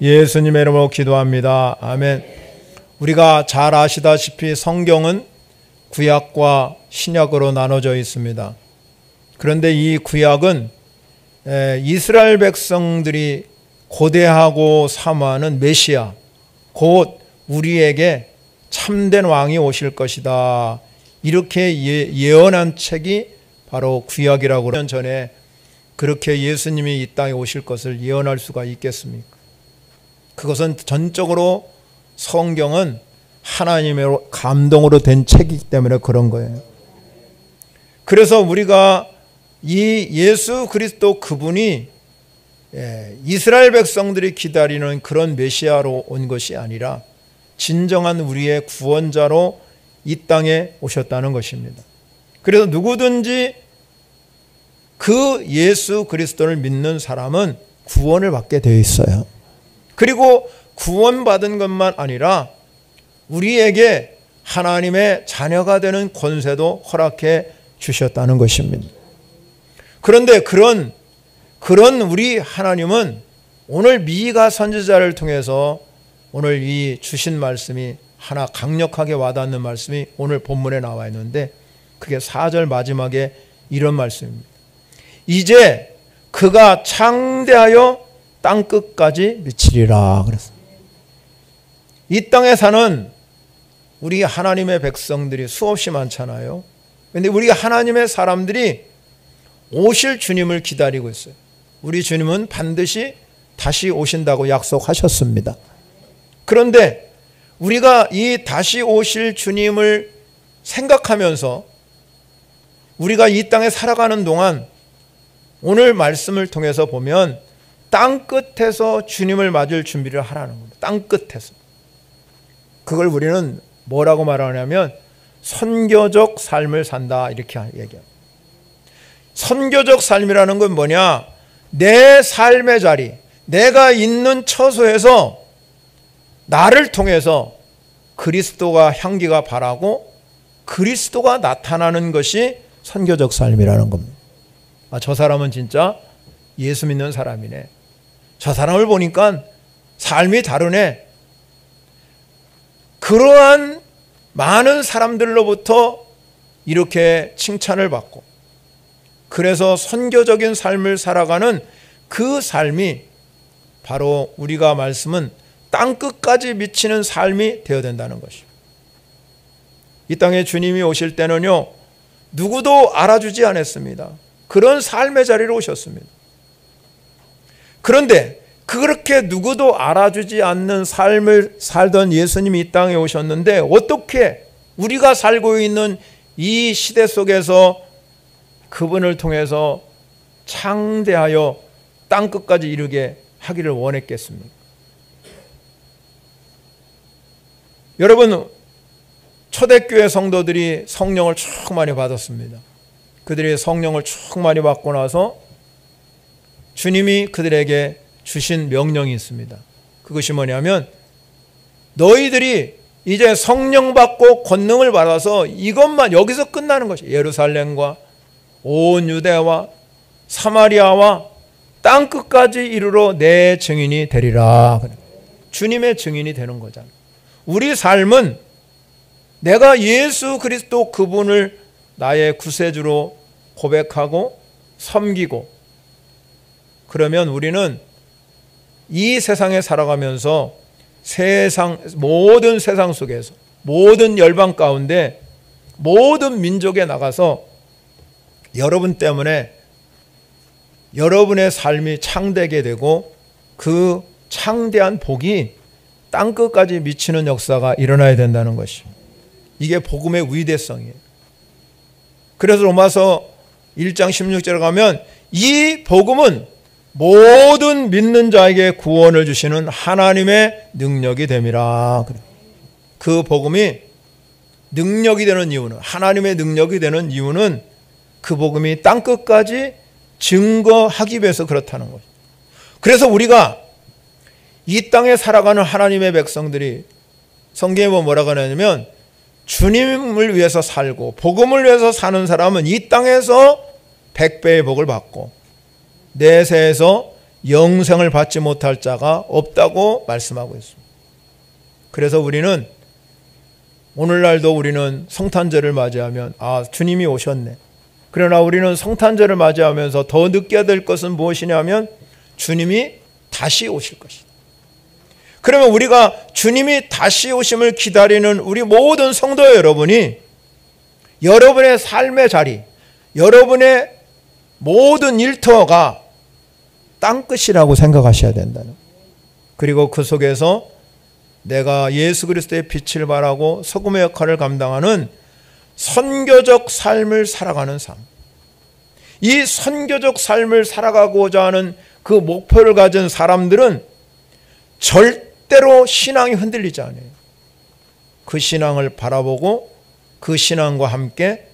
예수님의 이름으로 기도합니다. 아멘. 우리가 잘 아시다시피 성경은 구약과 신약으로 나눠져 있습니다. 그런데 이 구약은 이스라엘 백성들이 고대하고 사모하는 메시아, 곧 우리에게 참된 왕이 오실 것이다, 이렇게 예언한 책이 바로 구약이라고. 5년 전에 그렇게 예수님이 이 땅에 오실 것을 예언할 수가 있겠습니까? 그것은 전적으로 성경은 하나님의 감동으로 된 책이기 때문에 그런 거예요. 그래서 우리가 이 예수 그리스도 그분이 이스라엘 백성들이 기다리는 그런 메시아로 온 것이 아니라 진정한 우리의 구원자로 이 땅에 오셨다는 것입니다. 그래서 누구든지 그 예수 그리스도를 믿는 사람은 구원을 받게 되어 있어요. 그리고 구원받은 것만 아니라 우리에게 하나님의 자녀가 되는 권세도 허락해 주셨다는 것입니다. 그런데 그런 우리 하나님은 오늘 미가 선지자를 통해서 오늘 이 주신 말씀이 하나 강력하게 와닿는 말씀이 오늘 본문에 나와 있는데, 그게 4절 마지막에 이런 말씀입니다. 이제 그가 창대하여 땅끝까지 미치리라 그랬습니다. 이 땅에 사는 우리 하나님의 백성들이 수없이 많잖아요. 그런데 우리 하나님의 사람들이 오실 주님을 기다리고 있어요. 우리 주님은 반드시 다시 오신다고 약속하셨습니다. 그런데 우리가 이 다시 오실 주님을 생각하면서 우리가 이 땅에 살아가는 동안 오늘 말씀을 통해서 보면 땅끝에서 주님을 맞을 준비를 하라는 겁니다. 땅끝에서. 그걸 우리는 뭐라고 말하냐면 선교적 삶을 산다, 이렇게 얘기합니다. 선교적 삶이라는 건 뭐냐? 내 삶의 자리, 내가 있는 처소에서 나를 통해서 그리스도가 향기가 바라고 그리스도가 나타나는 것이 선교적 삶이라는 겁니다. 아, 저 사람은 진짜 예수 믿는 사람이네. 저 사람을 보니까 삶이 다르네. 그러한 많은 사람들로부터 이렇게 칭찬을 받고, 그래서 선교적인 삶을 살아가는 그 삶이 바로 우리가 말씀은 땅끝까지 미치는 삶이 되어야 된다는 것이죠. 이 땅에 주님이 오실 때는요, 누구도 알아주지 않았습니다. 그런 삶의 자리로 오셨습니다. 그런데 그렇게 누구도 알아주지 않는 삶을 살던 예수님이 이 땅에 오셨는데, 어떻게 우리가 살고 있는 이 시대 속에서 그분을 통해서 창대하여 땅끝까지 이르게 하기를 원했겠습니까? 여러분, 초대교회 성도들이 성령을 쭉 많이 받았습니다. 그들이 성령을 쭉 많이 받고 나서 주님이 그들에게 주신 명령이 있습니다. 그것이 뭐냐면, 너희들이 이제 성령 받고 권능을 받아서 이것만 여기서 끝나는 것이, 예루살렘과 온 유대와 사마리아와 땅끝까지 이르러 내 증인이 되리라. 주님의 증인이 되는 거잖아요. 우리 삶은 내가 예수 그리스도 그분을 나의 구세주로 고백하고 섬기고, 그러면 우리는 이 세상에 살아가면서 모든 세상 속에서, 모든 열방 가운데, 모든 민족에 나가서 여러분 때문에 여러분의 삶이 창대게 되고 그 창대한 복이 땅끝까지 미치는 역사가 일어나야 된다는 것이, 이게 복음의 위대성이에요. 그래서 로마서 1장 16절에 가면 이 복음은 모든 믿는 자에게 구원을 주시는 하나님의 능력이 됨이라. 그 복음이 능력이 되는 이유는, 하나님의 능력이 되는 이유는 그 복음이 땅끝까지 증거하기 위해서 그렇다는 거죠. 그래서 우리가 이 땅에 살아가는 하나님의 백성들이 성경에 뭐라고 하냐면, 주님을 위해서 살고 복음을 위해서 사는 사람은 이 땅에서 100배의 복을 받고 내세에서 영생을 받지 못할 자가 없다고 말씀하고 있습니다. 그래서 우리는 오늘날도 우리는 성탄절을 맞이하면 주님이 오셨네. 그러나 우리는 성탄절을 맞이하면서 더 느껴야 될 것은 무엇이냐면 주님이 다시 오실 것이다. 그러면 우리가 주님이 다시 오심을 기다리는 우리 모든 성도 여러분이 여러분의 삶의 자리, 여러분의 모든 일터가 땅끝이라고 생각하셔야 된다는 거예요. 그리고 그 속에서 내가 예수 그리스도의 빛을 발하고 소금의 역할을 감당하는 선교적 삶을 살아가는 삶. 이 선교적 삶을 살아가고자 하는 그 목표를 가진 사람들은 절대로 신앙이 흔들리지 않아요. 그 신앙을 바라보고 그 신앙과 함께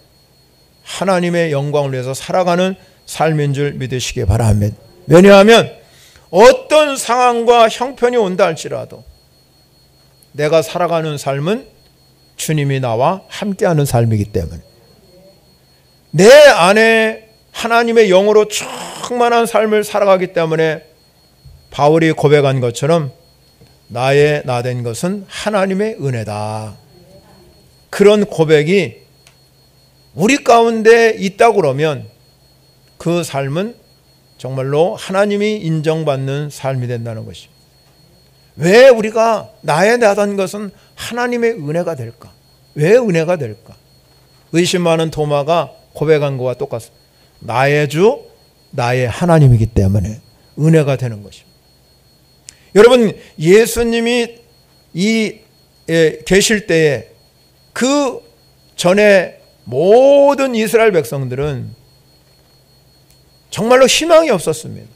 하나님의 영광을 위해서 살아가는 삶인 줄 믿으시기 바랍니다. 왜냐하면 어떤 상황과 형편이 온다 할지라도 내가 살아가는 삶은 주님이 나와 함께하는 삶이기 때문에 내 안에 하나님의 영으로 충만한 삶을 살아가기 때문에 바울이 고백한 것처럼 나의 나 된 것은 하나님의 은혜다. 그런 고백이 우리 가운데 있다고 그러면 그 삶은 정말로 하나님이 인정받는 삶이 된다는 것입니다. 왜 우리가 나의 나 된 것은 하나님의 은혜가 될까? 왜 은혜가 될까? 의심 많은 도마가 고백한 것과 똑같습니다. 나의 주, 나의 하나님이기 때문에 은혜가 되는 것입니다. 여러분, 예수님이 계실 때에 그 전에 모든 이스라엘 백성들은 정말로 희망이 없었습니다.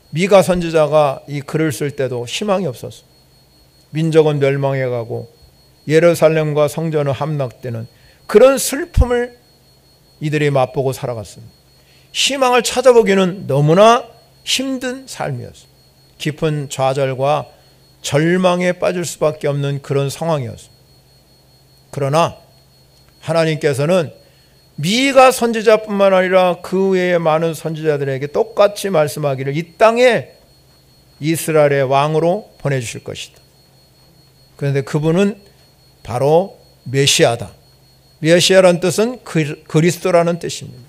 미가 선지자가 이 글을 쓸 때도 희망이 없었어요. 민족은 멸망해가고 예루살렘과 성전은 함락되는 그런 슬픔을 이들이 맛보고 살아갔습니다. 희망을 찾아보기는 너무나 힘든 삶이었어요. 깊은 좌절과 절망에 빠질 수밖에 없는 그런 상황이었어요. 그러나 하나님께서는 미가 선지자뿐만 아니라 그 외의 많은 선지자들에게 똑같이 말씀하기를 이 땅에 이스라엘의 왕으로 보내주실 것이다. 그런데 그분은 바로 메시아다. 메시아라는 뜻은 그리스도라는 뜻입니다.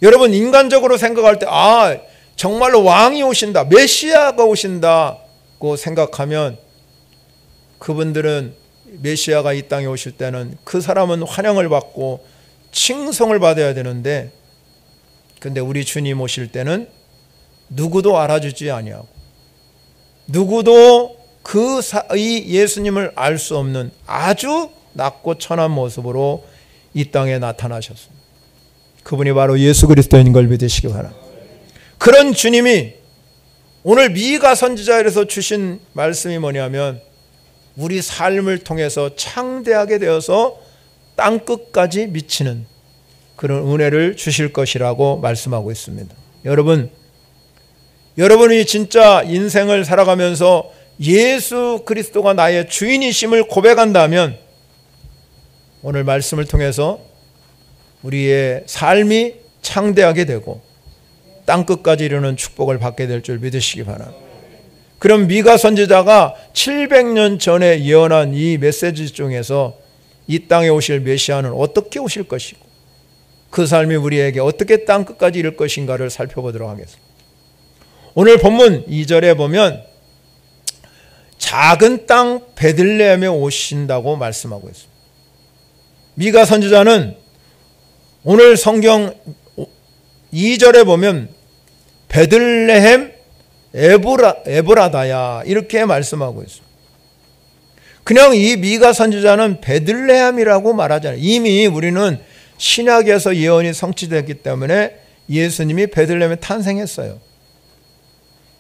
여러분, 인간적으로 생각할 때 정말로 왕이 오신다, 메시아가 오신다고 생각하면 그분들은 메시아가 이 땅에 오실 때는 그 사람은 환영을 받고 칭송을 받아야 되는데, 근데 우리 주님 오실 때는 누구도 알아주지 아니하고 누구도 이 예수님을 알 수 없는 아주 낮고 천한 모습으로 이 땅에 나타나셨습니다. 그분이 바로 예수 그리스도인 걸 믿으시기 바랍니다. 그런 주님이 오늘 미가 선지자에서 주신 말씀이 뭐냐면 우리 삶을 통해서 창대하게 되어서 땅끝까지 미치는 그런 은혜를 주실 것이라고 말씀하고 있습니다. 여러분이 진짜 인생을 살아가면서 예수 그리스도가 나의 주인이심을 고백한다면 오늘 말씀을 통해서 우리의 삶이 창대하게 되고 땅끝까지 이르는 축복을 받게 될 줄 믿으시기 바랍니다. 그럼 미가 선지자가 700년 전에 예언한 이 메시지 중에서 이 땅에 오실 메시아는 어떻게 오실 것이고 그 삶이 우리에게 어떻게 땅끝까지 이를 것인가를 살펴보도록 하겠습니다. 오늘 본문 2절에 보면 작은 땅 베들레헴에 오신다고 말씀하고 있습니다. 미가 선지자는 오늘 성경 2절에 보면 베들레헴 에브라다야 이렇게 말씀하고 있습니다. 그냥 이 미가 선지자는 베들레헴이라고 말하잖아요. 이미 우리는 신약에서 예언이 성취됐기 때문에 예수님이 베들레헴에 탄생했어요.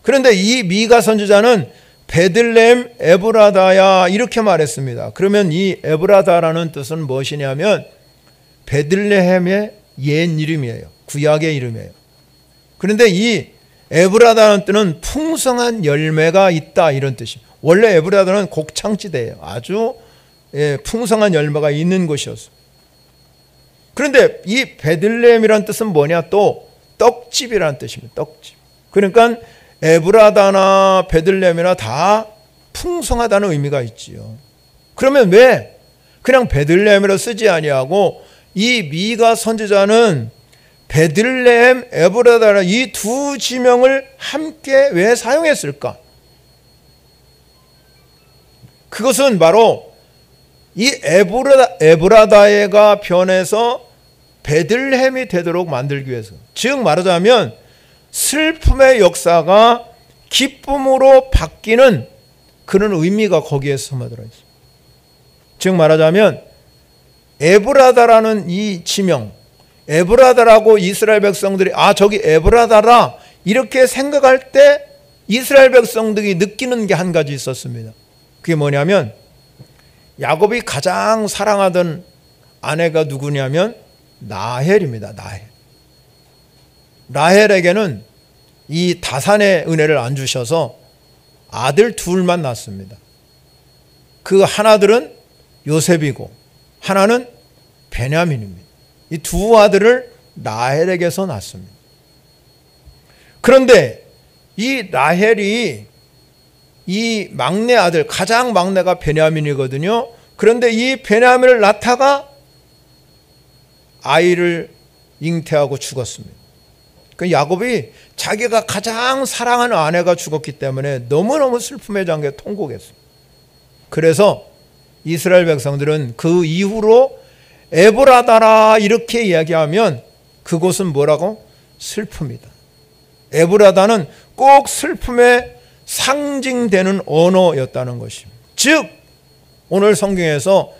그런데 이 미가 선지자는 베들레헴 에브라다야 이렇게 말했습니다. 그러면 이 에브라다라는 뜻은 무엇이냐면 베들레헴의 옛 이름이에요. 구약의 이름이에요. 그런데 이 에브라다는 뜻은 풍성한 열매가 있다 이런 뜻입니다. 원래 에브라다는 곡창지대예요. 아주 풍성한 열매가 있는 곳이었어요. 그런데 이 베들레헴이라는 뜻은 뭐냐? 또 떡집이라는 뜻입니다. 떡집. 그러니까 에브라다나 베들레헴이나 다 풍성하다는 의미가 있지요. 그러면 왜 그냥 베들레헴이라 쓰지 아니하고 이 미가 선지자는 베들레헴, 에브라다나 이 두 지명을 함께 왜 사용했을까? 그것은 바로 이 에브라다가 변해서 베들레헴이 되도록 만들기 위해서, 즉 말하자면 슬픔의 역사가 기쁨으로 바뀌는 그런 의미가 거기에 스며들어 있습니다. 즉 말하자면 에브라다라는 이 지명, 에브라다라고 이스라엘 백성들이 저기 에브라다라 이렇게 생각할 때 이스라엘 백성들이 느끼는 게 한 가지 있었습니다. 그게 뭐냐면 야곱이 가장 사랑하던 아내가 누구냐면 라헬입니다. 라헬에게는 이 다산의 은혜를 안 주셔서 아들 둘만 낳습니다. 그 하나들은 요셉이고 하나는 베냐민입니다. 이 두 아들을 라헬에게서 낳습니다. 그런데 이 라헬이 이 막내 아들, 가장 막내가 베냐민이거든요. 그런데 이 베냐민을 낳다가 아이를 잉태하고 죽었습니다. 그 야곱이 자기가 가장 사랑하는 아내가 죽었기 때문에 너무너무 슬픔의 장에 통곡했습니다. 그래서 이스라엘 백성들은 그 이후로 에브라다라 이렇게 이야기하면 그곳은 뭐라고? 슬픔이다. 에브라다는 꼭 슬픔의 상징되는 언어였다는 것입니다. 즉 오늘 성경에서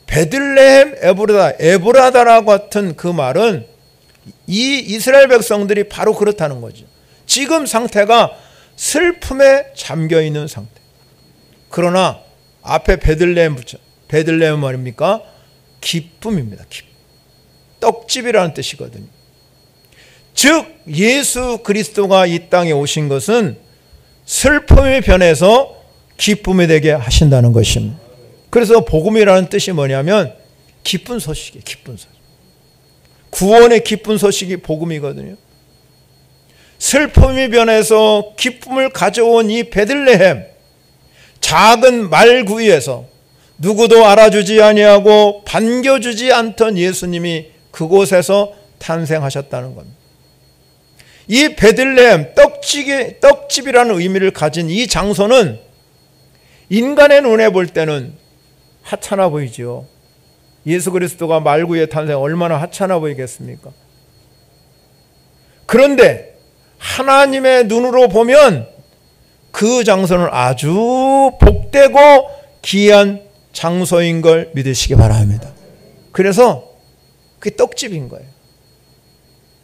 베들레헴 에브라다라 같은 그 말은 이 이스라엘 백성들이 바로 그렇다는 거죠. 지금 상태가 슬픔에 잠겨있는 상태. 그러나 앞에 베들레헴 말입니까? 기쁨입니다. 기쁨. 떡집이라는 뜻이거든요. 즉 예수 그리스도가 이 땅에 오신 것은 슬픔이 변해서 기쁨이 되게 하신다는 것입니다. 그래서 복음이라는 뜻이 뭐냐면 기쁜 소식이에요. 기쁜 소식. 구원의 기쁜 소식이 복음이거든요. 슬픔이 변해서 기쁨을 가져온 이 베들레헴, 작은 말구이에서 누구도 알아주지 아니하고 반겨주지 않던 예수님이 그곳에서 탄생하셨다는 겁니다. 이 베들레헴 떡집이라는 의미를 가진 이 장소는 인간의 눈에 볼 때는 하찮아 보이죠. 예수 그리스도가 말구이에 탄생 얼마나 하찮아 보이겠습니까? 그런데 하나님의 눈으로 보면 그 장소는 아주 복되고 귀한 장소인 걸 믿으시기 바랍니다. 그래서 그게 떡집인 거예요.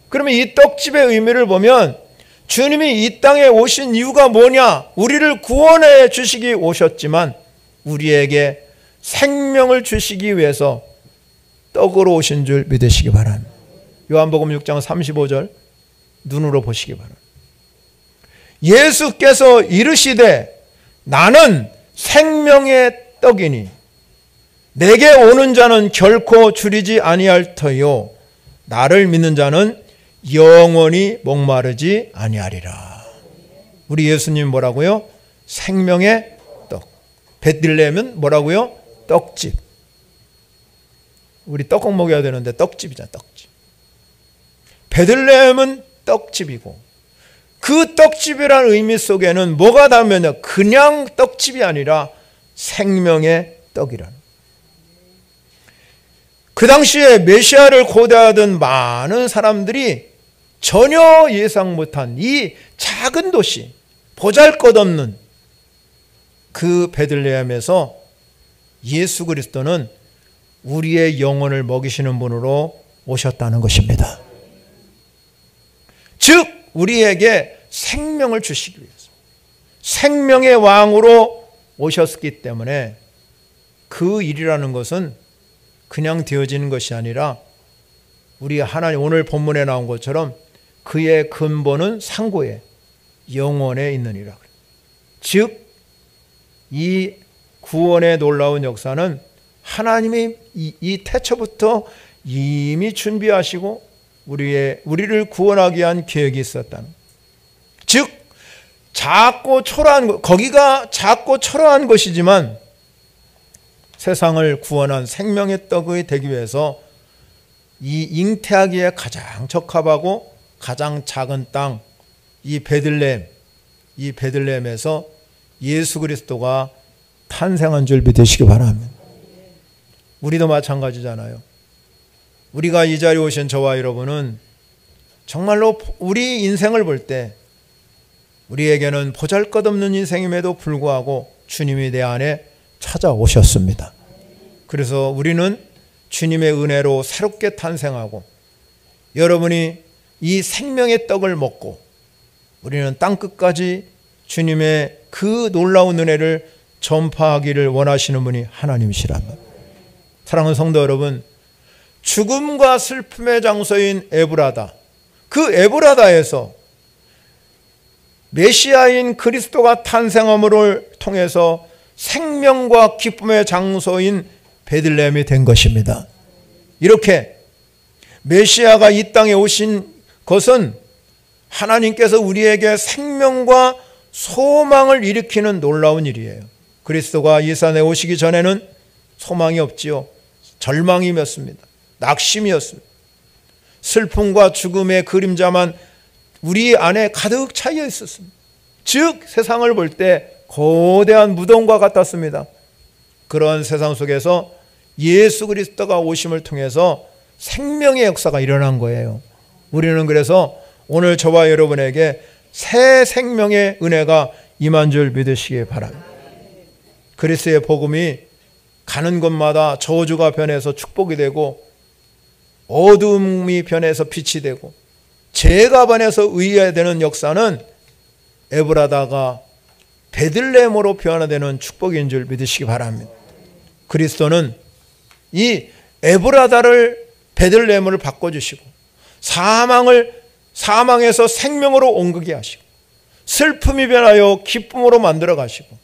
그러면 이 떡집의 의미를 보면 주님이 이 땅에 오신 이유가 뭐냐? 우리를 구원해 주시기 오셨지만 우리에게 생명을 주시기 위해서 떡으로 오신 줄 믿으시기 바랍니다. 요한복음 6장 35절 눈으로 보시기 바랍니다. 예수께서 이르시되 나는 생명의 떡이니 내게 오는 자는 결코 줄이지 아니할 터요 나를 믿는 자는 영원히 목마르지 아니하리라. 우리 예수님 뭐라고요? 생명의 떡. 베들레헴은 뭐라고요? 떡집. 우리 떡국 먹여야 되는데 떡집이잖아. 떡집. 베들레헴은 떡집이고 그 떡집이라는 의미 속에는 뭐가 담으면요? 그냥 떡집이 아니라 생명의 떡이라는. 그 당시에 메시아를 고대하던 많은 사람들이 전혀 예상 못한 이 작은 도시, 보잘것없는 그 베들레헴에서 예수 그리스도는 우리의 영혼을 먹이시는 분으로 오셨다는 것입니다. 즉 우리에게 생명을 주시기 위해서 생명의 왕으로 오셨기 때문에 그 일이라는 것은 그냥 되어지는 것이 아니라 우리 하나님 오늘 본문에 나온 것처럼 그의 근본은 상고에 영원에 있느니라. 즉 이 구원의 놀라운 역사는 하나님이 이 태초부터 이미 준비하시고 우리를 구원하기 위한 계획이 있었다는. 즉 작고 초라한 거기가 작고 초라한 것이지만 세상을 구원한 생명의 떡이 되기 위해서 이 잉태하기에 가장 적합하고 가장 작은 땅, 이 베들레헴에서 예수 그리스도가 탄생한 줄 믿으시기 바랍니다. 우리도 마찬가지잖아요. 우리가 이 자리에 오신 저와 여러분은 정말로 우리 인생을 볼 때 우리에게는 보잘것없는 인생임에도 불구하고 주님이 내 안에 찾아오셨습니다. 그래서 우리는 주님의 은혜로 새롭게 탄생하고 여러분이 이 생명의 떡을 먹고 우리는 땅끝까지 주님의 그 놀라운 은혜를 전파하기를 원하시는 분이 하나님이시랍니다. 사랑하는 성도 여러분, 죽음과 슬픔의 장소인 에브라다, 그 에브라다에서 메시아인 그리스도가 탄생함을 통해서 생명과 기쁨의 장소인 베들레헴이 된 것입니다. 이렇게 메시아가 이 땅에 오신 것은 하나님께서 우리에게 생명과 소망을 일으키는 놀라운 일이에요. 그리스도가 이 산에 오시기 전에는 소망이 없지요. 절망이었습니다. 낙심이었습니다. 슬픔과 죽음의 그림자만 우리 안에 가득 차여 있었습니다. 즉 세상을 볼 때 거대한 무덤과 같았습니다. 그런 세상 속에서 예수 그리스도가 오심을 통해서 생명의 역사가 일어난 거예요. 우리는 그래서 오늘 저와 여러분에게 새 생명의 은혜가 임한 줄 믿으시기 바랍니다. 그리스도의 복음이 가는 곳마다 저주가 변해서 축복이 되고 어둠이 변해서 빛이 되고 죄가 변해서 의해야 되는 역사는 에브라다가 베들레헴으로 변화되는 축복인 줄 믿으시기 바랍니다. 그리스도는 이 에브라다를 베들레헴을 바꿔주시고 사망에서 생명으로 옮기게 하시고 슬픔이 변하여 기쁨으로 만들어 가시고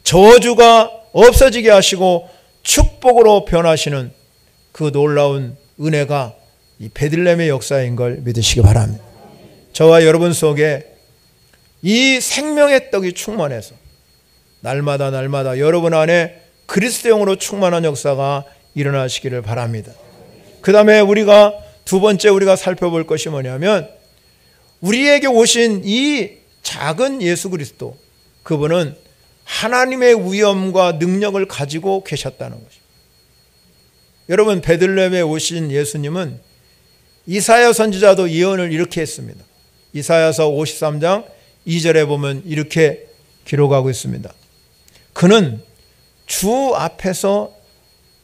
저주가 없어지게 하시고 축복으로 변하시는 그 놀라운 은혜가 이 베들레헴의 역사인 걸 믿으시기 바랍니다. 저와 여러분 속에 이 생명의 떡이 충만해서 날마다 여러분 안에 그리스도형으로 충만한 역사가 일어나시기를 바랍니다. 그 다음에 우리가 두 번째 우리가 살펴볼 것이 뭐냐면 우리에게 오신 이 작은 예수 그리스도, 그분은 하나님의 위엄과 능력을 가지고 계셨다는 것입니다. 여러분, 베들레헴에 오신 예수님은 이사야 선지자도 예언을 이렇게 했습니다. 이사야서 53장 2절에 보면 이렇게 기록하고 있습니다. 그는 주 앞에서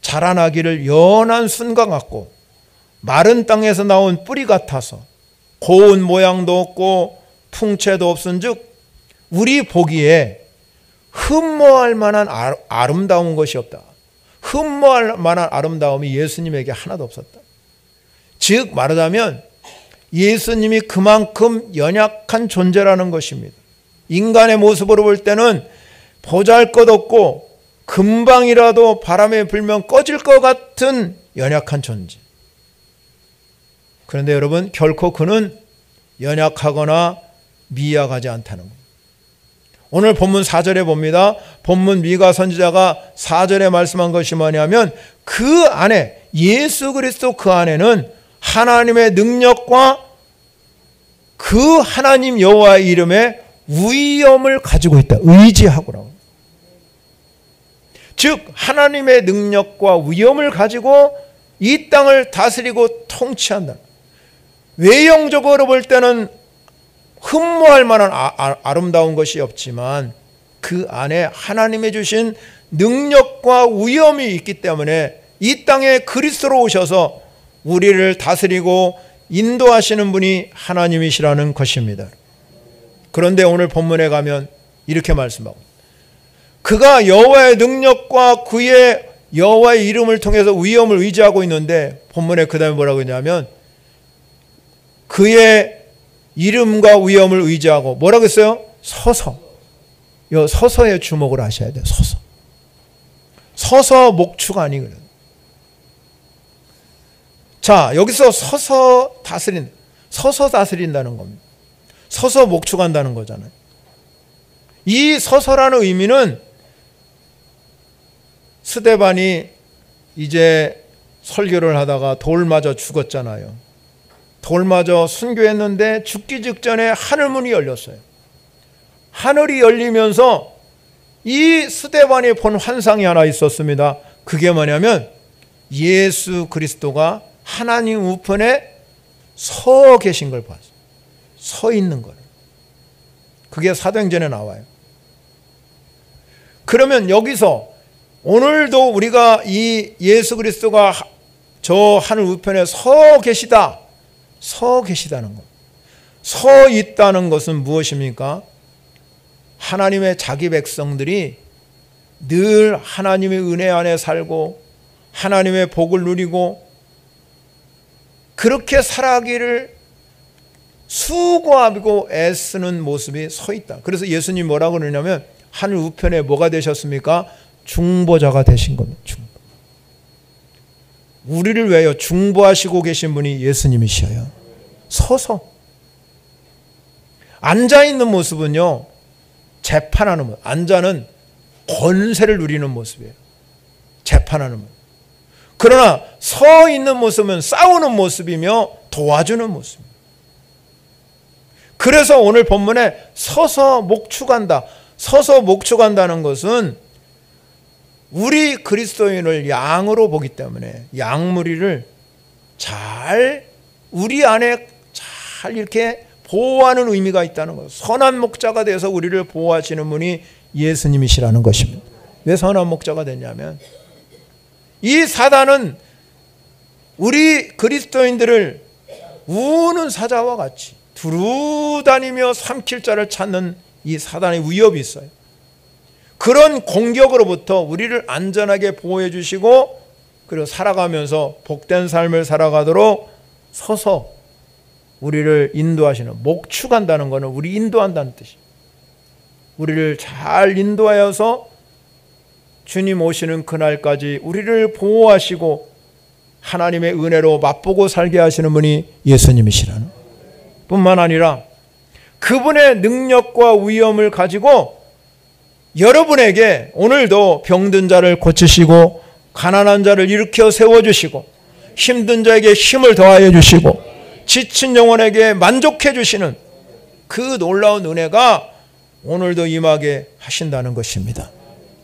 자라나기를 연한 순과 같고 마른 땅에서 나온 뿌리 같아서 고운 모양도 없고 풍채도 없은즉 우리 보기에 흠모할 만한 아름다운 것이 없다. 흠모할 만한 아름다움이 예수님에게 하나도 없었다. 즉 말하자면 예수님이 그만큼 연약한 존재라는 것입니다. 인간의 모습으로 볼 때는 보잘것없고 금방이라도 바람에 불면 꺼질 것 같은 연약한 존재. 그런데 여러분, 결코 그는 연약하거나 미약하지 않다는 겁니다. 오늘 본문 4절에 봅니다. 본문 미가 선지자가 4절에 말씀한 것이 뭐냐면 그 안에, 예수 그리스도 그 안에는 하나님의 능력과 그 하나님 여호와의 이름에 위엄을 가지고 있다. 의지하고라고. 즉 하나님의 능력과 위엄을 가지고 이 땅을 다스리고 통치한다. 외형적으로 볼 때는 흠모할 만한 아름다운 것이 없지만 그 안에 하나님의 주신 능력과 위엄이 있기 때문에 이 땅에 그리스도로 오셔서 우리를 다스리고 인도하시는 분이 하나님이시라는 것입니다. 그런데 오늘 본문에 가면 이렇게 말씀하고 그가 여호와의 능력과 그의 여호와의 이름을 통해서 위엄을 의지하고 있는데 본문에 그 다음에 뭐라고 했냐면 그의 이름과 위엄을 의지하고 뭐라고 했어요? 서서에 주목을 하셔야 돼요. 서서 목축 아니거든. 자, 여기서 서서 다스린다는 겁니다. 서서 목축한다는 거잖아요. 이 서서라는 의미는 스데반이 이제 설교를 하다가 돌 맞아 죽었잖아요. 돌 맞아 순교했는데 죽기 직전에 하늘문이 열렸어요. 하늘이 열리면서 이 스데반이 본 환상이 하나 있었습니다. 그게 뭐냐면 예수 그리스도가 하나님 우편에 서 계신 걸 봤어요. 서 있는 거예요. 그게 사도행전에 나와요. 그러면 여기서 오늘도 우리가 이 예수 그리스도가 저 하늘 우편에 서 계시다는 것. 서 있다는 것은 무엇입니까? 하나님의 자기 백성들이 늘 하나님의 은혜 안에 살고 하나님의 복을 누리고 그렇게 살아가기를 수고하고 애쓰는 모습이 서 있다. 그래서 예수님 뭐라고 그러냐면 하늘 우편에 뭐가 되셨습니까? 중보자가 되신 겁니다. 우리를 위하여 중보하시고 계신 분이 예수님이셔요. 서서. 앉아있는 모습은요, 재판하는 모습. 앉아는 권세를 누리는 모습이에요. 재판하는 모습. 그러나 서 있는 모습은 싸우는 모습이며 도와주는 모습입니다. 그래서 오늘 본문에 서서 목축한다. 서서 목축한다는 것은 우리 그리스도인을 양으로 보기 때문에 양무리를 잘 우리 안에 잘 이렇게 보호하는 의미가 있다는 거예요. 선한 목자가 돼서 우리를 보호하시는 분이 예수님이시라는 것입니다. 왜 선한 목자가 됐냐면 이 사단은 우리 그리스도인들을 우는 사자와 같이 두루다니며 삼킬 자를 찾는 이 사단의 위협이 있어요. 그런 공격으로부터 우리를 안전하게 보호해 주시고 그리고 살아가면서 복된 삶을 살아가도록 서서 우리를 인도하시는, 목축한다는 것은 우리 인도한다는 뜻이에요. 우리를 잘 인도하여서 주님 오시는 그날까지 우리를 보호하시고 하나님의 은혜로 맛보고 살게 하시는 분이 예수님이시라는 뿐만 아니라 그분의 능력과 위엄을 가지고 여러분에게 오늘도 병든 자를 고치시고 가난한 자를 일으켜 세워주시고 힘든 자에게 힘을 더하여 주시고 지친 영혼에게 만족해 주시는 그 놀라운 은혜가 오늘도 임하게 하신다는 것입니다.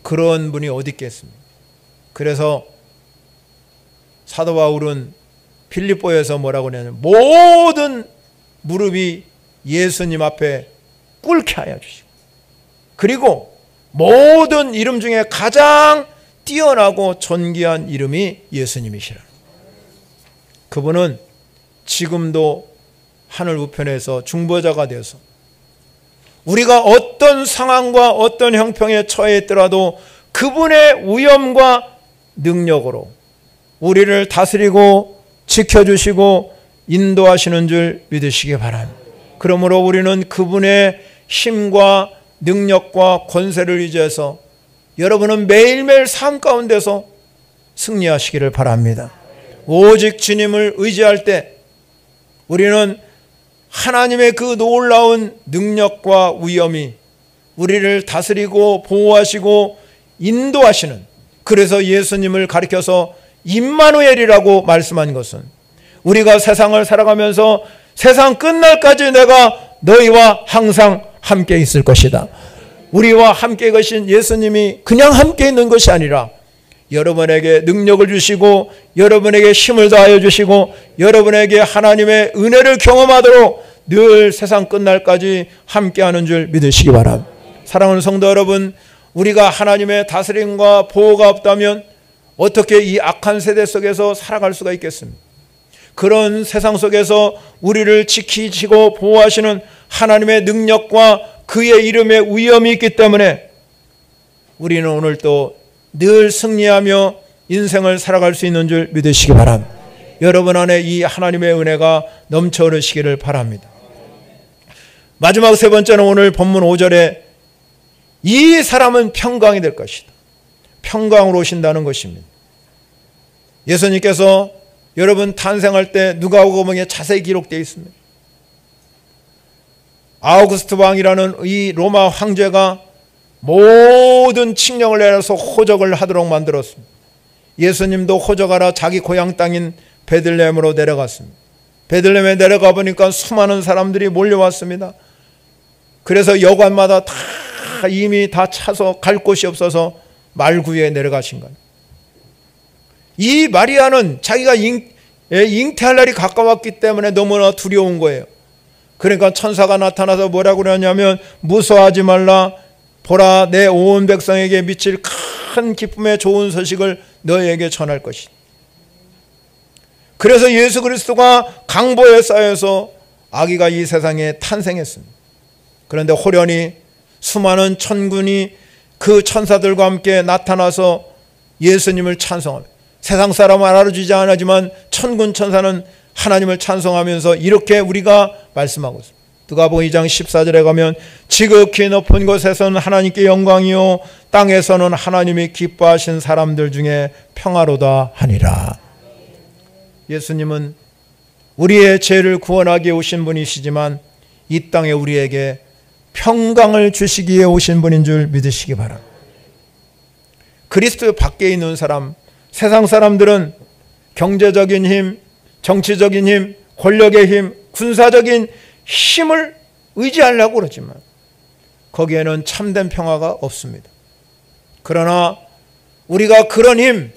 그런 분이 어디 있겠습니까? 그래서 사도 바울은 빌립보에서 뭐라고 하냐면 모든 무릎이 예수님 앞에 꿇게 하여 주시고 그리고 모든 이름 중에 가장 뛰어나고 존귀한 이름이 예수님이시라. 그분은 지금도 하늘 우편에서 중보자가 되어서 우리가 어떤 상황과 어떤 형편에 처해 있더라도 그분의 위엄과 능력으로 우리를 다스리고 지켜주시고 인도하시는 줄 믿으시기 바랍니다. 그러므로 우리는 그분의 힘과 능력과 권세를 의지해서 여러분은 매일매일 삶 가운데서 승리하시기를 바랍니다. 오직 주님을 의지할 때 우리는 하나님의 그 놀라운 능력과 위엄이 우리를 다스리고 보호하시고 인도하시는, 그래서 예수님을 가리켜서 임마누엘이라고 말씀한 것은 우리가 세상을 살아가면서 세상 끝날까지 내가 너희와 항상 함께 있을 것이다. 우리와 함께 계신 예수님이 그냥 함께 있는 것이 아니라 여러분에게 능력을 주시고 여러분에게 힘을 더하여 주시고 여러분에게 하나님의 은혜를 경험하도록 늘 세상 끝날까지 함께하는 줄 믿으시기 바랍니다. 사랑하는 성도 여러분, 우리가 하나님의 다스림과 보호가 없다면 어떻게 이 악한 세대 속에서 살아갈 수가 있겠습니까? 그런 세상 속에서 우리를 지키시고 보호하시는 하나님의 능력과 그의 이름의 위엄이 있기 때문에 우리는 오늘 또 늘 승리하며 인생을 살아갈 수 있는 줄 믿으시기 바랍니다. 여러분 안에 이 하나님의 은혜가 넘쳐 흐르시기를 바랍니다. 마지막 세 번째는 오늘 본문 5절에 이 사람은 평강이 될 것이다. 평강으로 오신다는 것입니다. 예수님께서 여러분 탄생할 때 누가복음에 자세히 기록되어 있습니다. 아우구스트 왕이라는 이 로마 황제가 모든 칙령을 내려서 호적을 하도록 만들었습니다. 예수님도 호적하라 자기 고향 땅인 베들레헴으로 내려갔습니다. 베들레헴에 내려가 보니까 수많은 사람들이 몰려왔습니다. 그래서 여관마다 다 이미 다 차서 갈 곳이 없어서 말구에 내려가신 거예요. 이 마리아는 자기가 잉태할 날이 가까웠기 때문에 너무나 두려운 거예요. 그러니까 천사가 나타나서 뭐라고 그러냐면 무서워하지 말라. 보라, 내 온 백성에게 미칠 큰 기쁨의 좋은 소식을 너에게 전할 것이다. 그래서 예수 그리스도가 강보에 쌓여서 아기가 이 세상에 탄생했습니다. 그런데 호련히 수많은 천군이 그 천사들과 함께 나타나서 예수님을 찬송합니다. 세상 사람은 알아주지 않았지만 천군 천사는 하나님을 찬송하면서 이렇게 우리가 말씀하고 있습니다. 누가복음 2장 14절에 가면 지극히 높은 곳에서는 하나님께 영광이요 땅에서는 하나님이 기뻐하신 사람들 중에 평화로다 하니라. 예수님은 우리의 죄를 구원하기 위해 오신 분이시지만 이 땅에 우리에게 평강을 주시기 위해 오신 분인 줄 믿으시기 바랍니다. 그리스도 밖에 있는 사람, 세상 사람들은 경제적인 힘, 정치적인 힘, 권력의 힘, 군사적인 힘을 의지하려고 그러지만 거기에는 참된 평화가 없습니다. 그러나 우리가 그런 힘,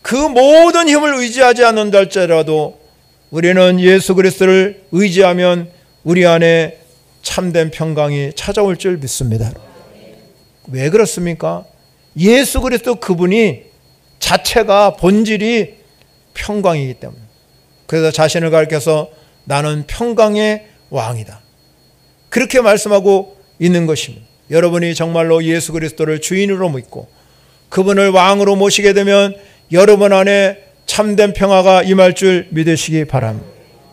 그 모든 힘을 의지하지 않는다 할지라도 우리는 예수 그리스도를 의지하면 우리 안에 참된 평강이 찾아올 줄 믿습니다. 왜 그렇습니까? 예수 그리스도 그분이 자체가 본질이 평강이기 때문에. 그래서 자신을 가리켜서 나는 평강의 왕이다. 그렇게 말씀하고 있는 것입니다. 여러분이 정말로 예수 그리스도를 주인으로 믿고 그분을 왕으로 모시게 되면 여러분 안에 참된 평화가 임할 줄 믿으시기 바랍니다.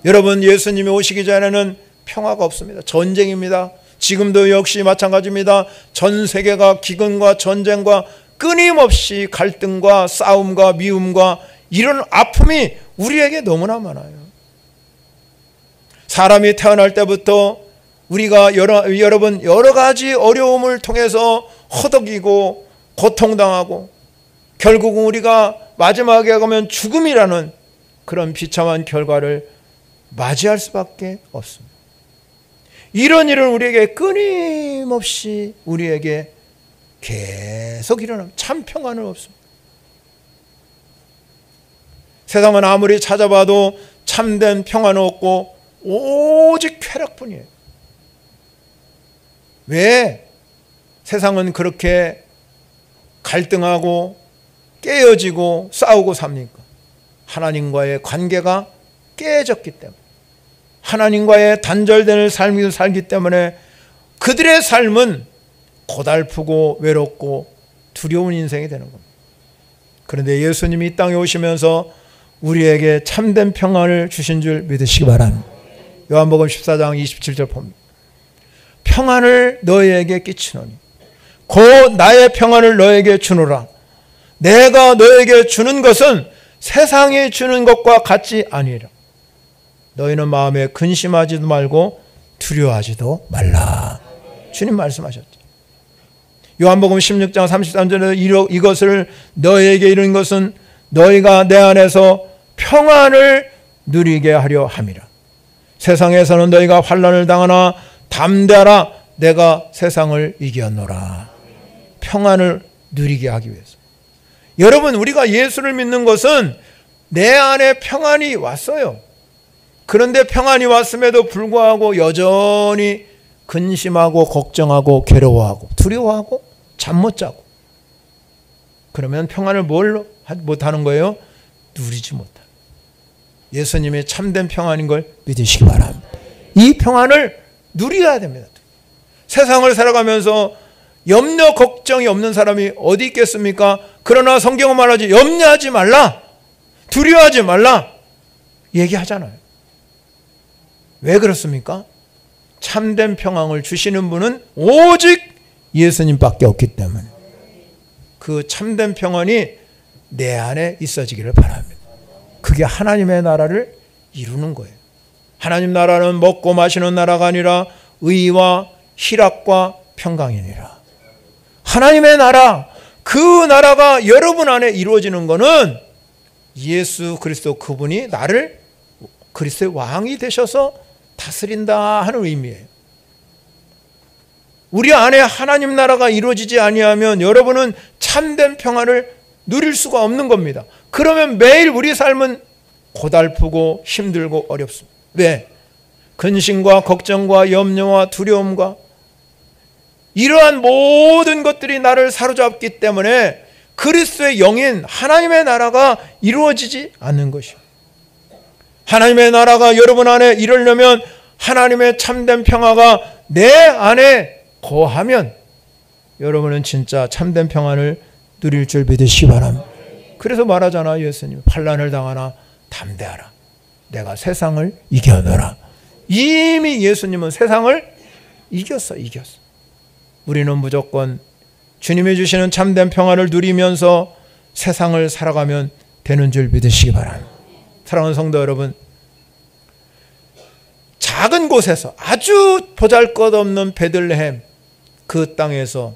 여러분 예수님이 오시기 전에는 평화가 없습니다. 전쟁입니다. 지금도 역시 마찬가지입니다. 전 세계가 기근과 전쟁과 끊임없이 갈등과 싸움과 미움과 이런 아픔이 우리에게 너무나 많아요. 사람이 태어날 때부터 우리가 여러분 여러 가지 어려움을 통해서 허덕이고 고통당하고 결국은 우리가 마지막에 가면 죽음이라는 그런 비참한 결과를 맞이할 수밖에 없습니다. 이런 일은 우리에게 끊임없이 우리에게 계속 일어납니다. 참 평안은 없습니다. 세상은 아무리 찾아봐도 참된 평안은 없고 오직 쾌락뿐이에요. 왜 세상은 그렇게 갈등하고 깨어지고 싸우고 삽니까? 하나님과의 관계가 깨졌기 때문에, 하나님과의 단절된 삶을 살기 때문에 그들의 삶은 고달프고 외롭고 두려운 인생이 되는 겁니다. 그런데 예수님이 이 땅에 오시면서 우리에게 참된 평안을 주신 줄 믿으시기 바랍니다. 요한복음 14장 27절 봅니다. 평안을 너희에게 끼치노니 곧 나의 평안을 너에게 주노라. 내가 너에게 주는 것은 세상이 주는 것과 같지 아니라 너희는 마음에 근심하지도 말고 두려워하지도 말라. 주님 말씀하셨죠. 요한복음 16장 33절에 이것을 너희에게 이른 것은 너희가 내 안에서 평안을 누리게 하려 함이라. 세상에서는 너희가 환난을 당하나 담대하라. 내가 세상을 이겼노라. 평안을 누리게 하기 위해서. 여러분, 우리가 예수를 믿는 것은 내 안에 평안이 왔어요. 그런데 평안이 왔음에도 불구하고 여전히 근심하고 걱정하고 괴로워하고 두려워하고 잠 못 자고, 그러면 평안을 뭘로 못하는 거예요? 누리지 못하는. 예수님이 참된 평안인 걸 믿으시기 바랍니다. 이 평안을 누려야 됩니다. 세상을 살아가면서 염려 걱정이 없는 사람이 어디 있겠습니까? 그러나 성경은 말하지, 염려하지 말라, 두려워하지 말라 얘기하잖아요. 왜 그렇습니까? 참된 평안을 주시는 분은 오직 예수님밖에 없기 때문에 그 참된 평안이 내 안에 있어지기를 바랍니다. 그게 그게 하나님의 나라를 이루는 거예요. 하나님 나라는 먹고 마시는 나라가 아니라 의와 희락과 평강이니라. 하나님의 나라, 그 나라가 여러분 안에 이루어지는 것은 예수 그리스도 그분이 나를 그리스도의 왕이 되셔서 다스린다 하는 의미예요. 우리 안에 하나님 나라가 이루어지지 아니하면 여러분은 참된 평안을 누릴 수가 없는 겁니다. 그러면 매일 우리 삶은 고달프고 힘들고 어렵습니다. 왜? 근심과 걱정과 염려와 두려움과 이러한 모든 것들이 나를 사로잡기 때문에 그리스도의 영인 하나님의 나라가 이루어지지 않는 것이요. 하나님의 나라가 여러분 안에 이루려면 하나님의 참된 평화가 내 안에 거하면 여러분은 진짜 참된 평안을 누릴 줄 믿으시기 바랍니다. 그래서 말하잖아, 예수님. 환난을 당하나 담대하라. 내가 세상을 이겨노라. 이미 예수님은 세상을 이겼어. 우리는 무조건 주님이 주시는 참된 평안을 누리면서 세상을 살아가면 되는 줄 믿으시기 바랍니다. 사랑하는 성도 여러분, 작은 곳에서 아주 보잘것없는 베들레헴 그 땅에서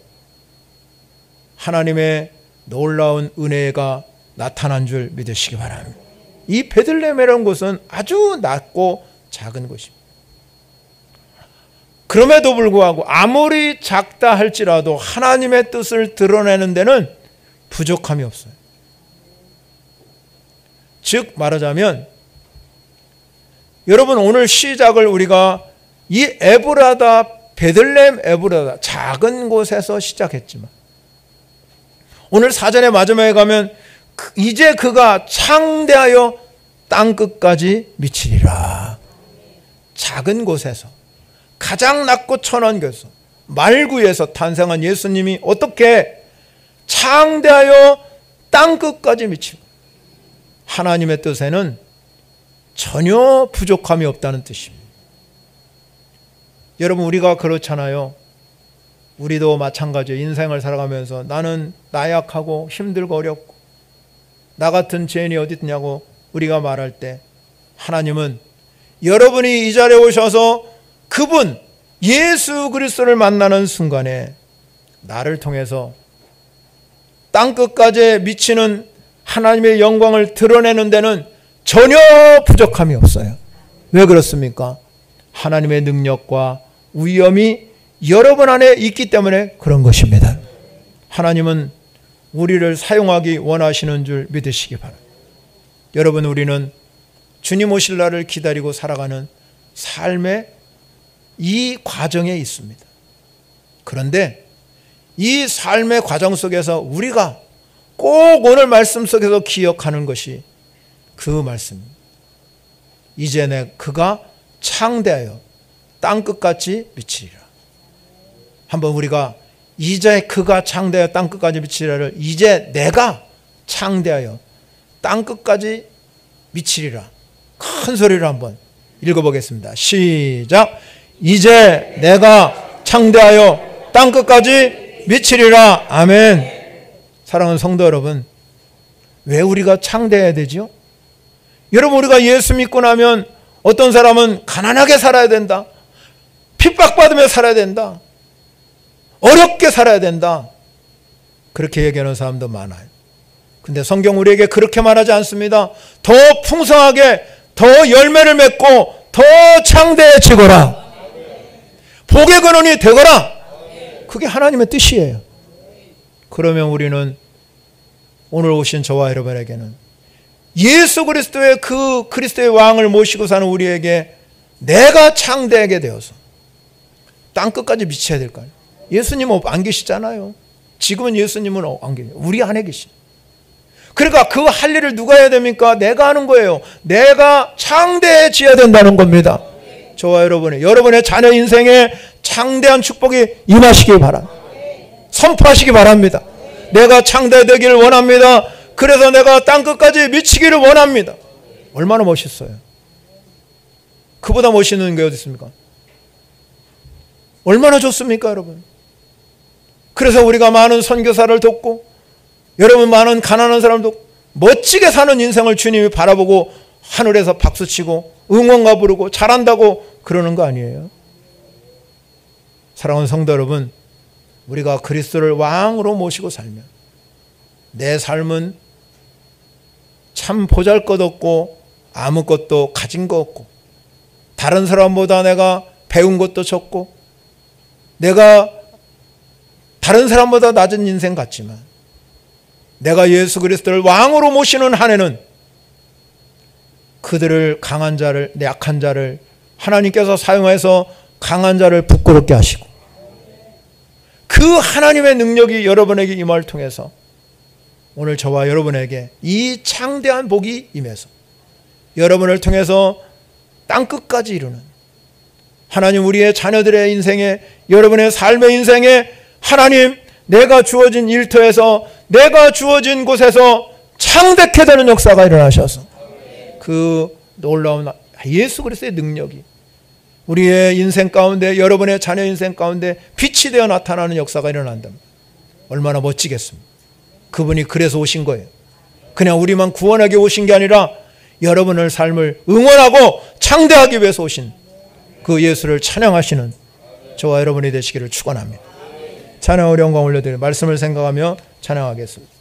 하나님의 놀라운 은혜가 나타난 줄 믿으시기 바랍니다. 이 베들레헴이라는 곳은 아주 낮고 작은 곳입니다. 그럼에도 불구하고 아무리 작다 할지라도 하나님의 뜻을 드러내는 데는 부족함이 없어요. 즉 말하자면 여러분, 오늘 시작을 우리가 이 에브라다, 베들레헴 에브라다, 작은 곳에서 시작했지만 오늘 사전의 마지막에 가면 이제 그가 창대하여 땅끝까지 미치리라. 작은 곳에서, 가장 낮고 천한 곳에서, 말구에서 탄생한 예수님이 어떻게 창대하여 땅끝까지 미치고, 하나님의 뜻에는 전혀 부족함이 없다는 뜻입니다. 여러분, 우리가 그렇잖아요. 우리도 마찬가지예요. 인생을 살아가면서 나는 나약하고 힘들고 어렵고 나 같은 죄인이 어디 있냐고 우리가 말할 때 하나님은 여러분이 이 자리에 오셔서 그분 예수 그리스도를 만나는 순간에 나를 통해서 땅끝까지 미치는 하나님의 영광을 드러내는 데는 전혀 부족함이 없어요. 왜 그렇습니까? 하나님의 능력과 위엄이 여러분 안에 있기 때문에 그런 것입니다. 하나님은 우리를 사용하기 원하시는 줄 믿으시기 바랍니다. 여러분, 우리는 주님 오실 날을 기다리고 살아가는 삶의 이 과정에 있습니다. 그런데 이 삶의 과정 속에서 우리가 꼭 오늘 말씀 속에서 기억하는 것이 그 말씀입니다. 이제 그가 창대하여 땅끝까지 미치리라. 한번 우리가 이제 그가 창대하여 땅끝까지 미치리라를 이제 내가 창대하여 땅끝까지 미치리라 큰 소리로 한번 읽어보겠습니다. 시작. 이제 내가 창대하여 땅끝까지 미치리라. 아멘. 사랑하는 성도 여러분, 왜 우리가 창대해야 되죠? 여러분, 우리가 예수 믿고 나면 어떤 사람은 가난하게 살아야 된다, 핍박받으며 살아야 된다, 어렵게 살아야 된다, 그렇게 얘기하는 사람도 많아요. 근데 성경 우리에게 그렇게 말하지 않습니다. 더 풍성하게, 더 열매를 맺고 더 창대해지거라, 복의 근원이 되거라. 그게 하나님의 뜻이에요. 그러면 우리는 오늘 오신 저와 여러분에게는 예수 그리스도의 그 그리스도의 왕을 모시고 사는 우리에게 내가 창대하게 되어서 땅끝까지 미쳐야 될까요? 예수님은 안 계시잖아요. 지금은 예수님은 안 계세요. 우리 안에 계십니다. 그러니까 그 할 일을 누가 해야 됩니까? 내가 하는 거예요. 내가 창대해져야 된다는 겁니다. 저와 여러분의 자녀 인생에 창대한 축복이 임하시기 바랍니다. 선포하시기 바랍니다. 내가 창대되기를 원합니다. 그래서 내가 땅끝까지 미치기를 원합니다. 얼마나 멋있어요. 그보다 멋있는 게 어디 있습니까? 얼마나 좋습니까, 여러분? 그래서 우리가 많은 선교사를 돕고, 여러분 많은 가난한 사람을 돕고, 멋지게 사는 인생을 주님이 바라보고 하늘에서 박수치고 응원가 부르고 잘한다고 그러는 거 아니에요? 사랑하는 성도 여러분, 우리가 그리스도를 왕으로 모시고 살면 내 삶은 참 보잘것없고 아무것도 가진 거 없고 다른 사람보다 내가 배운 것도 적고 내가 다른 사람보다 낮은 인생 같지만 내가 예수 그리스도를 왕으로 모시는 한 해는 그들을 강한 자를 약한 자를 하나님께서 사용해서 강한 자를 부끄럽게 하시고 그 하나님의 능력이 여러분에게 임할 통해서 오늘 저와 여러분에게 이 창대한 복이 임해서 여러분을 통해서 땅끝까지 이루는 하나님 우리의 자녀들의 인생에 여러분의 삶의 인생에 하나님 내가 주어진 일터에서 내가 주어진 곳에서 창대케 되는 역사가 일어나셔서 그 놀라운 예수 그리스도의 능력이 우리의 인생 가운데 여러분의 자녀 인생 가운데 빛이 되어 나타나는 역사가 일어난다면 얼마나 멋지겠습니까? 그분이 그래서 오신 거예요. 그냥 우리만 구원하게 오신 게 아니라 여러분의 삶을 응원하고 창대하기 위해서 오신 그 예수를 찬양하시는 저와 여러분이 되시기를 축원합니다. 찬양 어려운 거 올려드리는 말씀을 생각하며 찬양하겠습니다.